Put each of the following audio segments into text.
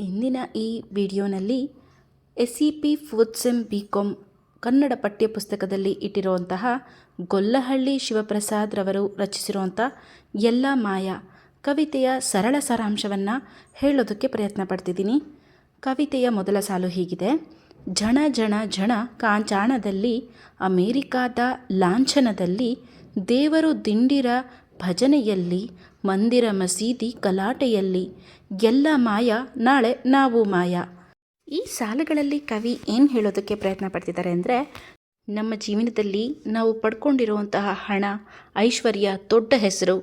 ಇಂದಿನ ಈ ವಿಡಿಯೋನಲ್ಲಿ SEP 4th sem BCom Kannada ಪಠ್ಯಪುಸ್ತಕದಲ್ಲಿ ಇಟ್ಟಿರುವಂತಹ ಗೊಲ್ಲಹಳ್ಳಿ ಶಿವಪ್ರಸಾದ್ ರವರು ರಚಿಸಿರುವಂಥ ಎಲ್ಲ ಮಾಯ ಕವಿತೆಯ ಸರಳ ಸಾರಾಂಶವನ್ನು ಹೇಳೋದಕ್ಕೆ ಪ್ರಯತ್ನ ಪಡ್ತಿದ್ದೀನಿ. ಕವಿತೆಯ ಮೊದಲ ಸಾಲು ಹೀಗಿದೆ: ಝಣ ಝಣ ಝಣ ಕಾಂಚಾಣದಲ್ಲಿ ಅಮೇರಿಕಾದ ಲಾಂಛನದಲ್ಲಿ ದೇವರು ದಿಂಡಿರ ಭಜನೆಯಲ್ಲಿ ಮಂದಿರ ಮಸೀದಿ ಗಲಾಟೆಯಲ್ಲಿ ಎಲ್ಲ ಮಾಯ ನಾಳೆ ನಾವು ಮಾಯ. ಈ ಸಾಲುಗಳಲ್ಲಿ ಕವಿ ಏನು ಹೇಳೋದಕ್ಕೆ ಪ್ರಯತ್ನ ಪಡ್ತಿದ್ದಾರೆ ಅಂದರೆ, ನಮ್ಮ ಜೀವನದಲ್ಲಿ ನಾವು ಪಡ್ಕೊಂಡಿರುವಂತಹ ಹಣ, ಐಶ್ವರ್ಯ, ದೊಡ್ಡ ಹೆಸರು,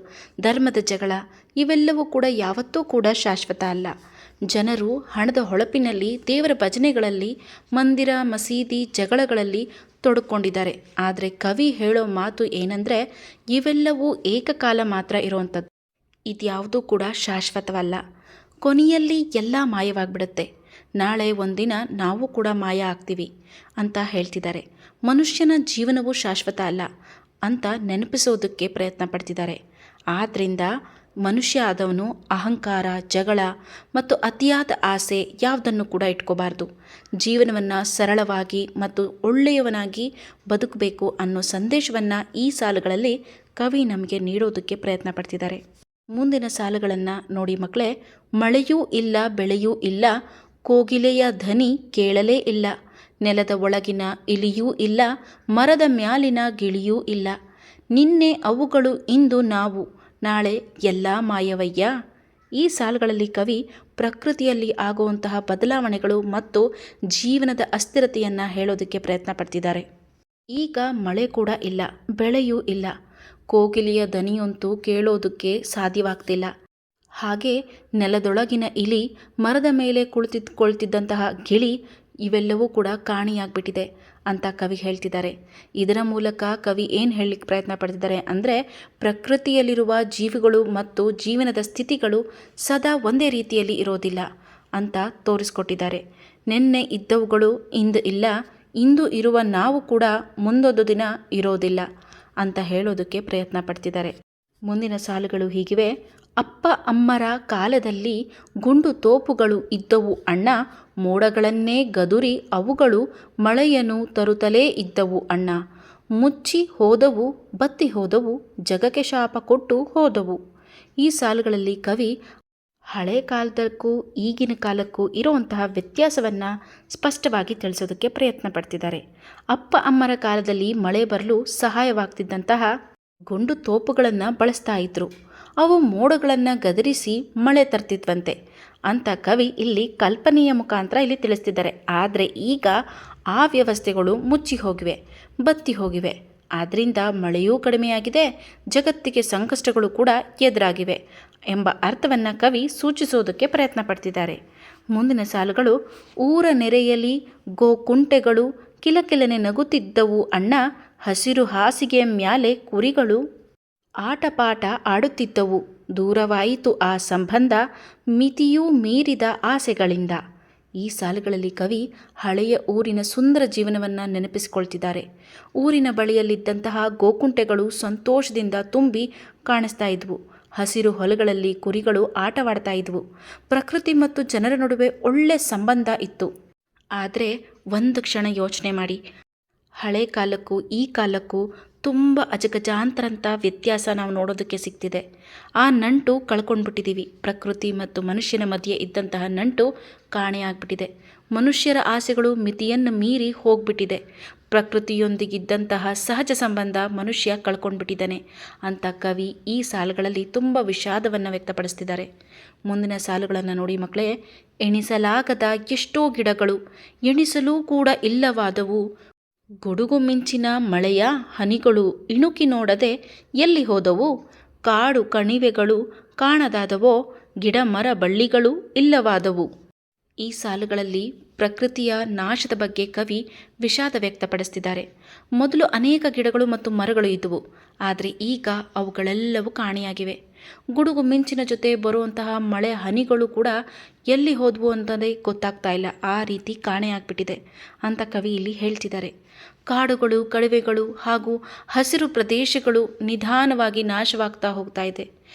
ಧರ್ಮದ ಜಗಳ ಇವೆಲ್ಲವೂ ಕೂಡ ಯಾವತ್ತೂ ಕೂಡ ಶಾಶ್ವತ ಅಲ್ಲ. ಜನರು ಹಣದ ಹೊಳಪಿನಲ್ಲಿ ದೇವರ ಭಜನೆಗಳಲ್ಲಿ ಮಂದಿರ ಮಸೀದಿ ಜಗಳಗಳಲ್ಲಿ ತೊಡಕೊಂಡಿದ್ದಾರೆ. ಆದರೆ ಕವಿ ಹೇಳೋ ಮಾತು ಏನಂದರೆ, ಇವೆಲ್ಲವೂ ಏಕಕಾಲ ಮಾತ್ರ ಇರುವಂಥದ್ದು, ಇದ್ಯಾವುದೂ ಕೂಡ ಶಾಶ್ವತವಲ್ಲ. ಕೊನೆಯಲ್ಲಿ ಎಲ್ಲ ಮಾಯವಾಗಿಬಿಡುತ್ತೆ. ನಾಳೆ ಒಂದಿನ ನಾವು ಕೂಡ ಮಾಯ ಆಗ್ತೀವಿ ಅಂತ ಹೇಳ್ತಿದ್ದಾರೆ. ಮನುಷ್ಯನ ಜೀವನವೂ ಶಾಶ್ವತ ಅಲ್ಲ ಅಂತ ನೆನಪಿಸೋದಕ್ಕೆ ಪ್ರಯತ್ನ ಪಡ್ತಿದ್ದಾರೆ. ಆದ್ದರಿಂದ ಮನುಷ್ಯ ಆದವನು ಅಹಂಕಾರ, ಜಗಳ ಮತ್ತು ಅತಿಯಾದ ಆಸೆ ಯಾವುದನ್ನು ಕೂಡ ಇಟ್ಕೋಬಾರ್ದು. ಜೀವನವನ್ನು ಸರಳವಾಗಿ ಮತ್ತು ಒಳ್ಳೆಯವನಾಗಿ ಬದುಕಬೇಕು ಅನ್ನೋ ಸಂದೇಶವನ್ನು ಈ ಸಾಲುಗಳಲ್ಲಿ ಕವಿ ನಮಗೆ ನೀಡೋದಕ್ಕೆ ಪ್ರಯತ್ನ ಪಡ್ತಿದ್ದಾರೆ. ಮುಂದಿನ ಸಾಲುಗಳನ್ನು ನೋಡಿ ಮಕ್ಕಳೇ. ಮಳೆಯೂ ಇಲ್ಲ, ಬೆಳೆಯೂ ಇಲ್ಲ, ಕೋಗಿಲೆಯ ಧ್ವನಿ ಕೇಳಲೇ ಇಲ್ಲ, ನೆಲದ ಒಳಗಿನ ಇಲಿಯೂ ಇಲ್ಲ, ಮರದ ಮ್ಯಾಲಿನ ಗಿಳಿಯೂ ಇಲ್ಲ, ನಿನ್ನೆ ಅವುಗಳು ಇಂದು ನಾವು, ನಾಳೆ ಎಲ್ಲ ಮಾಯವಯ್ಯ. ಈ ಸಾಲುಗಳಲ್ಲಿ ಕವಿ ಪ್ರಕೃತಿಯಲ್ಲಿ ಆಗುವಂತಹ ಬದಲಾವಣೆಗಳು ಮತ್ತು ಜೀವನದ ಅಸ್ಥಿರತೆಯನ್ನು ಹೇಳೋದಕ್ಕೆ ಪ್ರಯತ್ನ ಪಡ್ತಿದ್ದಾರೆ. ಈಗ ಮಳೆ ಕೂಡ ಇಲ್ಲ, ಬೆಳೆಯೂ ಇಲ್ಲ, ಕೋಗಿಲೆಯ ದನಿಯಂತೂ ಕೇಳೋದಕ್ಕೆ ಸಾಧ್ಯವಾಗ್ತಿಲ್ಲ. ಹಾಗೆ ನೆಲದೊಳಗಿನ ಇಲಿ, ಮರದ ಮೇಲೆ ಕುಳಿತುಕೊಳ್ತಿದ್ದಂತಹ ಗಿಳಿ ಇವೆಲ್ಲವೂ ಕೂಡ ಕಾಣಿಯಾಗ್ಬಿಟ್ಟಿದೆ ಅಂತ ಕವಿ ಹೇಳ್ತಿದ್ದಾರೆ. ಇದರ ಮೂಲಕ ಕವಿ ಏನು ಹೇಳಲಿಕ್ಕೆ ಪ್ರಯತ್ನ ಪಡ್ತಿದ್ದಾರೆ ಅಂದರೆ, ಪ್ರಕೃತಿಯಲ್ಲಿರುವ ಜೀವಿಗಳು ಮತ್ತು ಜೀವನದ ಸ್ಥಿತಿಗಳು ಸದಾ ಒಂದೇ ರೀತಿಯಲ್ಲಿ ಇರೋದಿಲ್ಲ ಅಂತ ತೋರಿಸ್ಕೊಟ್ಟಿದ್ದಾರೆ. ನಿನ್ನೆ ಇದ್ದವುಗಳು ಇಂದು ಇಲ್ಲ, ಇಂದು ಇರುವ ನಾವು ಕೂಡ ಮುಂದೊಂದು ದಿನ ಇರೋದಿಲ್ಲ ಅಂತ ಹೇಳೋದಕ್ಕೆ ಪ್ರಯತ್ನ ಪಡ್ತಿದ್ದಾರೆ. ಮುಂದಿನ ಸಾಲುಗಳು ಹೀಗಿವೆ: ಅಪ್ಪ ಅಮ್ಮರ ಕಾಲದಲ್ಲಿ ಗುಂಡು ತೋಪುಗಳು ಇದ್ದವು ಅಣ್ಣ, ಮೋಡಗಳನ್ನೇ ಗದುರಿ ಅವುಗಳು ಮಳೆಯನ್ನು ತರುತ್ತಲೇ ಇದ್ದವು ಅಣ್ಣ, ಮುಚ್ಚಿ ಹೋದವು ಬತ್ತಿ ಹೋದವು ಜಗಕ್ಕೆ ಶಾಪ ಕೊಟ್ಟು ಹೋದವು. ಈ ಸಾಲುಗಳಲ್ಲಿ ಕವಿ ಹಳೆ ಕಾಲದಕ್ಕೂ ಈಗಿನ ಕಾಲಕ್ಕೂ ಇರುವಂತಹ ವ್ಯತ್ಯಾಸವನ್ನು ಸ್ಪಷ್ಟವಾಗಿ ತಿಳಿಸೋದಕ್ಕೆ ಪ್ರಯತ್ನ ಪಡ್ತಿದ್ದಾರೆ. ಅಪ್ಪ ಅಮ್ಮರ ಕಾಲದಲ್ಲಿ ಮಳೆ ಬರಲು ಸಹಾಯವಾಗ್ತಿದ್ದಂತಹ ಗುಂಡು ತೋಪುಗಳನ್ನು ಬಳಸ್ತಾ ಇದ್ರು. ಅವು ಮೋಡಗಳನ್ನು ಗದರಿಸಿ ಮಳೆ ತರ್ತಿದ್ವಂತೆ ಅಂತ ಕವಿ ಇಲ್ಲಿ ಕಲ್ಪನೆಯ ಮುಖಾಂತರ ಇಲ್ಲಿ ತಿಳಿಸ್ತಿದ್ದಾರೆ. ಆದರೆ ಈಗ ಆ ವ್ಯವಸ್ಥೆಗಳು ಮುಚ್ಚಿ ಹೋಗಿವೆ, ಬತ್ತಿ ಹೋಗಿವೆ. ಆದ್ದರಿಂದ ಮಳೆಯೂ ಕಡಿಮೆಯಾಗಿದೆ, ಜಗತ್ತಿಗೆ ಸಂಕಷ್ಟಗಳು ಕೂಡ ಎದುರಾಗಿವೆ ಎಂಬ ಅರ್ಥವನ್ನು ಕವಿ ಸೂಚಿಸೋದಕ್ಕೆ ಪ್ರಯತ್ನ ಪಡ್ತಿದ್ದಾರೆ. ಮುಂದಿನ ಸಾಲುಗಳು: ಊರ ನೆರೆಯಲ್ಲಿ ಗೋಕುಂಟೆಗಳು ಕಿಲಕಿಲನೆ ನಗುತ್ತಿದ್ದವು ಅಣ್ಣ, ಹಸಿರು ಹಾಸಿಗೆ ಮ್ಯಾಲೆ ಕುರಿಗಳು ಆಟಪಾಠ ಆಡುತ್ತಿದ್ದವು, ದೂರವಾಯಿತು ಆ ಸಂಬಂಧ ಮಿತಿಯೂ ಮೀರಿದ ಆಸೆಗಳಿಂದ. ಈ ಸಾಲುಗಳಲ್ಲಿ ಕವಿ ಹಳೆಯ ಊರಿನ ಸುಂದರ ಜೀವನವನ್ನು ನೆನಪಿಸಿಕೊಳ್ತಿದ್ದಾರೆ. ಊರಿನ ಬಳಿಯಲ್ಲಿದ್ದಂತಹ ಗೋಕುಂಟೆಗಳು ಸಂತೋಷದಿಂದ ತುಂಬಿ ಕಾಣಿಸ್ತಾ ಇದ್ವು. ಹಸಿರು ಹೊಲಗಳಲ್ಲಿ ಕುರಿಗಳು ಆಟವಾಡ್ತಾ ಇದ್ವು. ಪ್ರಕೃತಿ ಮತ್ತು ಜನರ ನಡುವೆ ಒಳ್ಳೆ ಸಂಬಂಧ ಇತ್ತು. ಆದರೆ ಒಂದು ಕ್ಷಣ ಯೋಚನೆ ಮಾಡಿ, ಹಳೆ ಕಾಲಕ್ಕೂ ಈ ಕಾಲಕ್ಕೂ ತುಂಬ ಅಜಗಜಾಂತರಂಥ ವ್ಯತ್ಯಾಸ ನಾವು ನೋಡೋದಕ್ಕೆ ಸಿಗ್ತಿದೆ. ಆ ನಂಟು ಕಳ್ಕೊಂಡ್ಬಿಟ್ಟಿದ್ದೀವಿ. ಪ್ರಕೃತಿ ಮತ್ತು ಮನುಷ್ಯನ ಮಧ್ಯೆ ಇದ್ದಂತಹ ನಂಟು ಕಾಣೆಯಾಗ್ಬಿಟ್ಟಿದೆ. ಮನುಷ್ಯರ ಆಸೆಗಳು ಮಿತಿಯನ್ನು ಮೀರಿ ಹೋಗ್ಬಿಟ್ಟಿದೆ. ಪ್ರಕೃತಿಯೊಂದಿಗಿದ್ದಂತಹ ಸಹಜ ಸಂಬಂಧ ಮನುಷ್ಯ ಕಳ್ಕೊಂಡ್ಬಿಟ್ಟಿದ್ದಾನೆ ಅಂತ ಕವಿ ಈ ಸಾಲುಗಳಲ್ಲಿ ತುಂಬ ವಿಷಾದವನ್ನು ವ್ಯಕ್ತಪಡಿಸ್ತಿದ್ದಾರೆ. ಮುಂದಿನ ಸಾಲುಗಳನ್ನು ನೋಡಿ ಮಕ್ಕಳೇ. ಎಣಿಸಲಾಗದ ಎಷ್ಟೋ ಗಿಡಗಳು ಎಣಿಸಲೂ ಕೂಡ ಇಲ್ಲವಾದವು, ಗುಡುಗು ಮಿಂಚಿನ ಮಳೆಯ ಹನಿಗಳು ಇಣುಕಿ ನೋಡದೆ ಎಲ್ಲಿ ಹೋದವು, ಕಾಡು ಕಣಿವೆಗಳು ಕಾಣದಾದವೋ, ಗಿಡ ಮರ ಬಳ್ಳಿಗಳು ಇಲ್ಲವಾದವು. ಈ ಸಾಲುಗಳಲ್ಲಿ ಪ್ರಕೃತಿಯ ನಾಶದ ಬಗ್ಗೆ ಕವಿ ವಿಷಾದ ವ್ಯಕ್ತಪಡಿಸ್ತಿದ್ದಾರೆ. ಮೊದಲು ಅನೇಕ ಗಿಡಗಳು ಮತ್ತು ಮರಗಳು ಇದ್ದವು, ಆದರೆ ಈಗ ಅವುಗಳೆಲ್ಲವೂ ಕಾಣೆಯಾಗಿವೆ. ಗುಡುಗು ಮಿಂಚಿನ ಜೊತೆ ಬರುವಂತಹ ಮಳೆ ಹನಿಗಳು ಕೂಡ ಎಲ್ಲಿ ಹೋದ್ವು ಅಂತಲೇ ಗೊತ್ತಾಗ್ತಾ ಇಲ್ಲ, ಆ ರೀತಿ ಕಾಣೆಯಾಗ್ಬಿಟ್ಟಿದೆ ಅಂತ ಕವಿ ಇಲ್ಲಿ ಹೇಳ್ತಿದ್ದಾರೆ. ಕಾಡುಗಳು, ಕಣಿವೆಗಳು ಹಾಗೂ ಹಸಿರು ಪ್ರದೇಶಗಳು ನಿಧಾನವಾಗಿ ನಾಶವಾಗ್ತಾ ಹೋಗ್ತಾ ಇದೆ.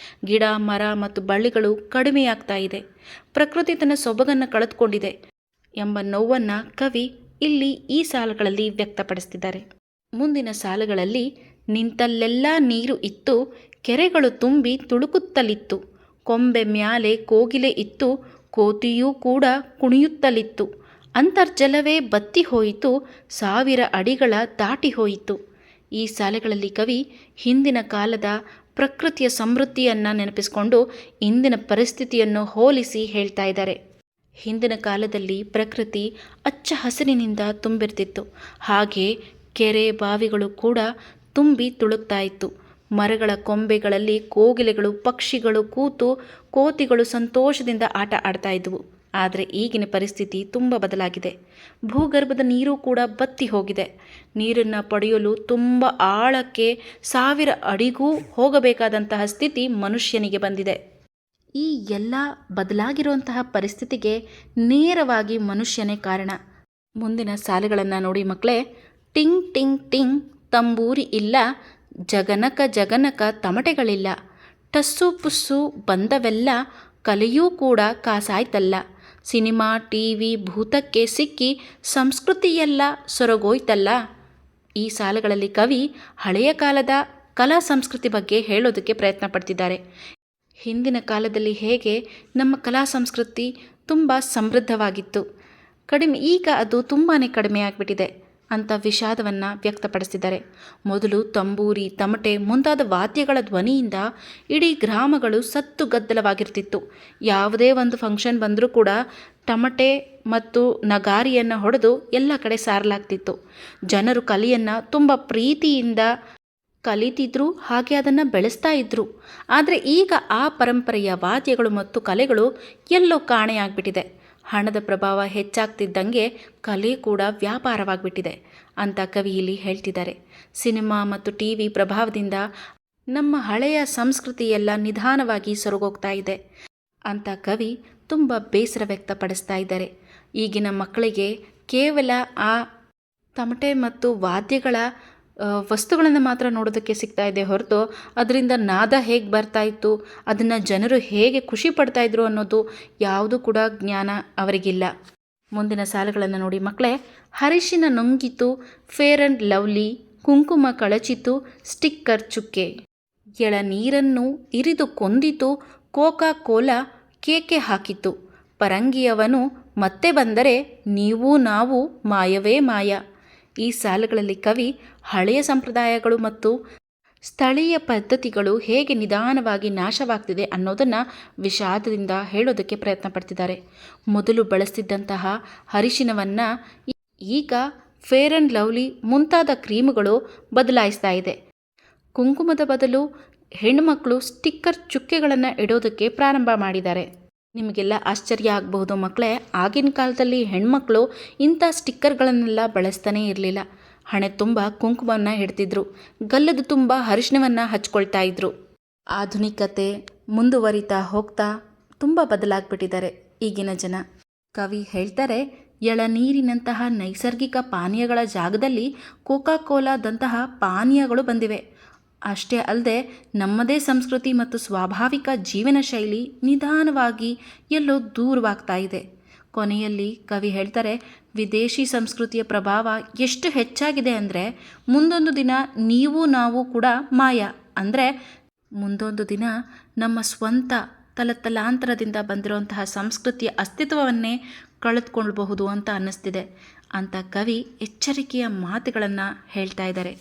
ಗಿಡ, ಮರ ಮತ್ತು ಬಳ್ಳಿಗಳು ಕಡಿಮೆಯಾಗ್ತಾ ಇದೆ. ಪ್ರಕೃತಿ ತನ್ನ ಸೊಬಗನ್ನು ಕಳೆದುಕೊಂಡಿದೆ ಎಂಬ ನೋವನ್ನು ಕವಿ ಇಲ್ಲಿ ಈ ಸಾಲುಗಳಲ್ಲಿ ವ್ಯಕ್ತಪಡಿಸ್ತಿದ್ದಾರೆ. ಮುಂದಿನ ಸಾಲುಗಳಲ್ಲಿ ನಿಂತಲ್ಲೆಲ್ಲ ನೀರು ಇತ್ತು, ಕೆರೆಗಳು ತುಂಬಿ ತುಳುಕುತ್ತಲಿತ್ತು, ಕೊಂಬೆ ಮ್ಯಾಲೆ ಕೋಗಿಲೆ ಇತ್ತು, ಕೋತಿಯೂ ಕೂಡ ಕುಣಿಯುತ್ತಲಿತ್ತು, ಅಂತರ್ಜಲವೇ ಬತ್ತಿ ಹೋಯಿತು, 1000 ಅಡಿಗಳ ದಾಟಿ ಹೋಯಿತು. ಈ ಸಾಲೆಗಳಲ್ಲಿ ಕವಿ ಹಿಂದಿನ ಕಾಲದ ಪ್ರಕೃತಿಯ ಸಮೃದ್ಧಿಯನ್ನು ನೆನಪಿಸಿಕೊಂಡು ಇಂದಿನ ಪರಿಸ್ಥಿತಿಯನ್ನು ಹೋಲಿಸಿ ಹೇಳ್ತಾ ಇದ್ದಾರೆ. ಹಿಂದಿನ ಕಾಲದಲ್ಲಿ ಪ್ರಕೃತಿ ಹಚ್ಚ ಹಸಿರಿನಿಂದ ತುಂಬಿರ್ತಿತ್ತು. ಹಾಗೆ ಕೆರೆ, ಬಾವಿಗಳು ಕೂಡ ತುಂಬಿ ತುಳುಕ್ತಾ ಇತ್ತು. ಮರಗಳ ಕೊಂಬೆಗಳಲ್ಲಿ ಕೋಗಿಲೆಗಳು, ಪಕ್ಷಿಗಳು ಕೂತು ಕೋತಿಗಳು ಸಂತೋಷದಿಂದ ಆಟ ಆಡ್ತಾ ಇದ್ವು. ಆದರೆ ಈಗಿನ ಪರಿಸ್ಥಿತಿ ತುಂಬ ಬದಲಾಗಿದೆ. ಭೂಗರ್ಭದ ನೀರು ಕೂಡ ಬತ್ತಿ ಹೋಗಿದೆ. ನೀರನ್ನು ಪಡೆಯಲು ತುಂಬ ಆಳಕ್ಕೆ 1000 ಅಡಿಗೂ ಹೋಗಬೇಕಾದಂತಹ ಸ್ಥಿತಿ ಮನುಷ್ಯನಿಗೆ ಬಂದಿದೆ. ಈ ಎಲ್ಲ ಬದಲಾಗಿರುವಂತಹ ಪರಿಸ್ಥಿತಿಗೆ ನೇರವಾಗಿ ಮನುಷ್ಯನೇ ಕಾರಣ. ಮುಂದಿನ ಸಾಲುಗಳನ್ನು ನೋಡಿ ಮಕ್ಕಳೇ. ಟಿಂಗ್ ಟಿಂಗ್ ಟಿಂಗ್ ತಂಬೂರಿ ಇಲ್ಲ, ಜಗನಕ ಜಗನಕ ತಮಟೆಗಳಿಲ್ಲ, ಟಸ್ಸು ಪುಸ್ಸು ಬಂದವೆಲ್ಲ, ಕಲೆಯೂ ಕೂಡ ಕಾಸಾಯ್ತಲ್ಲ, ಸಿನಿಮಾ ಟಿವಿ ಭೂತಕ್ಕೆ ಸಿಕ್ಕಿ ಸಂಸ್ಕೃತಿಯೆಲ್ಲ ಸೊರಗೋಯ್ತಲ್ಲ. ಈ ಸಾಲುಗಳಲ್ಲಿ ಕವಿ ಹಳೆಯ ಕಾಲದ ಕಲಾ ಸಂಸ್ಕೃತಿ ಬಗ್ಗೆ ಹೇಳೋದಕ್ಕೆ ಪ್ರಯತ್ನ ಪಡ್ತಿದ್ದಾರೆ. ಹಿಂದಿನ ಕಾಲದಲ್ಲಿ ಹೇಗೆ ನಮ್ಮ ಕಲಾ ಸಂಸ್ಕೃತಿ ತುಂಬ ಸಮೃದ್ಧವಾಗಿತ್ತು, ಈಗ ಅದು ತುಂಬಾ ಕಡಿಮೆ ಆಗಿಬಿಟ್ಟಿದೆ ಅಂತ ವಿಷಾದವನ್ನು ವ್ಯಕ್ತಪಡಿಸಿದ್ದಾರೆ. ಮೊದಲು ತಂಬೂರಿ, ತಮಟೆ ಮುಂತಾದ ವಾದ್ಯಗಳ ಧ್ವನಿಯಿಂದ ಇಡೀ ಗ್ರಾಮಗಳು ಸತ್ತು ಗದ್ದಲವಾಗಿರ್ತಿತ್ತು. ಯಾವುದೇ ಒಂದು ಫಂಕ್ಷನ್ ಬಂದರೂ ಕೂಡ ತಮಟೆ ಮತ್ತು ನಗಾರಿಯನ್ನು ಹೊಡೆದು ಎಲ್ಲ ಕಡೆ ಸಾರಲಾಗ್ತಿತ್ತು. ಜನರು ಕಲೆಯನ್ನು ತುಂಬ ಪ್ರೀತಿಯಿಂದ ಕಲಿತಿದ್ರು, ಹಾಗೆ ಅದನ್ನು ಬೆಳೆಸ್ತಾ ಇದ್ದರು. ಆದರೆ ಈಗ ಆ ಪರಂಪರೆಯ ವಾದ್ಯಗಳು ಮತ್ತು ಕಲೆಗಳು ಎಲ್ಲೋ ಕಾಣೆಯಾಗ್ಬಿಟ್ಟಿದೆ. ಹಣದ ಪ್ರಭಾವ ಹೆಚ್ಚಾಗ್ತಿದ್ದಂಗೆ ಕಲೆ ಕೂಡ ವ್ಯಾಪಾರವಾಗಿಬಿಟ್ಟಿದೆ ಅಂತ ಕವಿ ಇಲ್ಲಿ ಹೇಳ್ತಿದ್ದಾರೆ. ಸಿನಿಮಾ ಮತ್ತು ಟಿವಿ ಪ್ರಭಾವದಿಂದ ನಮ್ಮ ಹಳೆಯ ಸಂಸ್ಕೃತಿ ಎಲ್ಲ ನಿಧಾನವಾಗಿ ಸೊರಗೋಗ್ತಾ ಇದೆ ಅಂತ ಕವಿ ತುಂಬ ಬೇಸರ ವ್ಯಕ್ತಪಡಿಸ್ತಾ ಇದ್ದಾರೆ. ಈಗಿನ ಮಕ್ಕಳಿಗೆ ಕೇವಲ ಆ ತಮಟೆ ಮತ್ತು ವಾದ್ಯಗಳ ವಸ್ತುಗಳನ್ನು ಮಾತ್ರ ನೋಡೋದಕ್ಕೆ ಸಿಗ್ತಾ ಇದೆ ಹೊರತು ಅದರಿಂದ ನಾದ ಹೇಗೆ ಬರ್ತಾ ಇತ್ತು, ಅದನ್ನು ಜನರು ಹೇಗೆ ಖುಷಿ ಪಡ್ತಾಯಿದ್ರು ಅನ್ನೋದು ಯಾವುದೂ ಕೂಡ ಜ್ಞಾನ ಅವರಿಗಿಲ್ಲ. ಮುಂದಿನ ಸಾಲುಗಳನ್ನು ನೋಡಿ ಮಕ್ಕಳೇ. ಹರಿಶಿನ ನುಂಗಿತು, ಫೇರ್ ಆ್ಯಂಡ್ ಲವ್ಲಿ, ಕುಂಕುಮ ಕಳಚಿತು, ಸ್ಟಿಕ್ಕರ್ ಚುಕ್ಕೆ, ಎಳನೀರನ್ನು ಇರಿದು ಕೊಂದಿತು, ಕೋಕಾ ಕೋಲಾ ಕೇಕೆ ಹಾಕಿತು, ಪರಂಗಿಯವನು ಮತ್ತೆ ಬಂದರೆ ನೀವು ನಾವು ಮಾಯವೇ ಮಾಯ. ಈ ಸಾಲುಗಳಲ್ಲಿ ಕವಿ ಹಳೆಯ ಸಂಪ್ರದಾಯಗಳು ಮತ್ತು ಸ್ಥಳೀಯ ಪದ್ಧತಿಗಳು ಹೇಗೆ ನಿಧಾನವಾಗಿ ನಾಶವಾಗ್ತಿದೆ ಅನ್ನೋದನ್ನು ವಿಷಾದದಿಂದ ಹೇಳೋದಕ್ಕೆ ಪ್ರಯತ್ನ ಪಡ್ತಿದ್ದಾರೆ. ಮೊದಲು ಬಳಸ್ತಿದ್ದಂತಹ ಅರಿಶಿನವನ್ನು ಈಗ ಫೇರ್ ಆ್ಯಂಡ್ ಲವ್ಲಿ ಮುಂತಾದ ಕ್ರೀಮ್ಗಳು ಬದಲಾಯಿಸ್ತಾ ಇದೆ. ಕುಂಕುಮದ ಬದಲು ಹೆಣ್ಣುಮಕ್ಕಳು ಸ್ಟಿಕ್ಕರ್ ಚುಕ್ಕೆಗಳನ್ನು ಇಡೋದಕ್ಕೆ ಪ್ರಾರಂಭ ಮಾಡಿದ್ದಾರೆ. ನಿಮಗೆಲ್ಲ ಆಶ್ಚರ್ಯ ಆಗಬಹುದು ಮಕ್ಕಳೇ, ಆಗಿನ ಕಾಲದಲ್ಲಿ ಹೆಣ್ಮಕ್ಳು ಇಂಥ ಸ್ಟಿಕ್ಕರ್ಗಳನ್ನೆಲ್ಲ ಬಳಸ್ತಾನೇ ಇರಲಿಲ್ಲ. ಹಣೆ ತುಂಬ ಕುಂಕುಮವನ್ನು ಇಡ್ತಿದ್ರು, ಗಲ್ಲದ ತುಂಬ ಅರಿಶಿನವನ್ನು ಹಚ್ಕೊಳ್ತಾ ಇದ್ರು. ಆಧುನಿಕತೆ ಮುಂದುವರಿತಾ ಹೋಗ್ತಾ ತುಂಬ ಬದಲಾಗ್ಬಿಟ್ಟಿದ್ದಾರೆ ಈಗಿನ ಜನ. ಕವಿ ಹೇಳ್ತಾರೆ, ಎಳನೀರಿನಂತಹ ನೈಸರ್ಗಿಕ ಪಾನೀಯಗಳ ಜಾಗದಲ್ಲಿ ಕೋಕಾ ಕೋಲಾದಂತಹ ಪಾನೀಯಗಳು ಬಂದಿವೆ. ಅಷ್ಟೇ ಅಲ್ಲದೆ ನಮ್ಮದೇ ಸಂಸ್ಕೃತಿ ಮತ್ತು ಸ್ವಾಭಾವಿಕ ಜೀವನ ಶೈಲಿ ನಿಧಾನವಾಗಿ ಎಲ್ಲೋ ದೂರವಾಗ್ತಾ ಇದೆ. ಕೊನೆಯಲ್ಲಿ ಕವಿ ಹೇಳ್ತಾರೆ, ವಿದೇಶಿ ಸಂಸ್ಕೃತಿಯ ಪ್ರಭಾವ ಎಷ್ಟು ಹೆಚ್ಚಾಗಿದೆ ಅಂದರೆ ಮುಂದೊಂದು ದಿನ ನೀವು ನಾವು ಕೂಡ ಮಾಯ, ಅಂದರೆ ಮುಂದೊಂದು ದಿನ ನಮ್ಮ ಸ್ವಂತ ತಲತಲಾಂತರದಿಂದ ಬಂದಿರುವಂತಹ ಸಂಸ್ಕೃತಿಯ ಅಸ್ತಿತ್ವವನ್ನೇ ಕಳೆದುಕೊಳ್ಬಹುದು ಅಂತ ಅನ್ನಿಸ್ತಿದೆ ಅಂತ ಕವಿ ಎಚ್ಚರಿಕೆಯ ಮಾತುಗಳನ್ನು ಹೇಳ್ತಾ ಇದ್ದಾರೆ.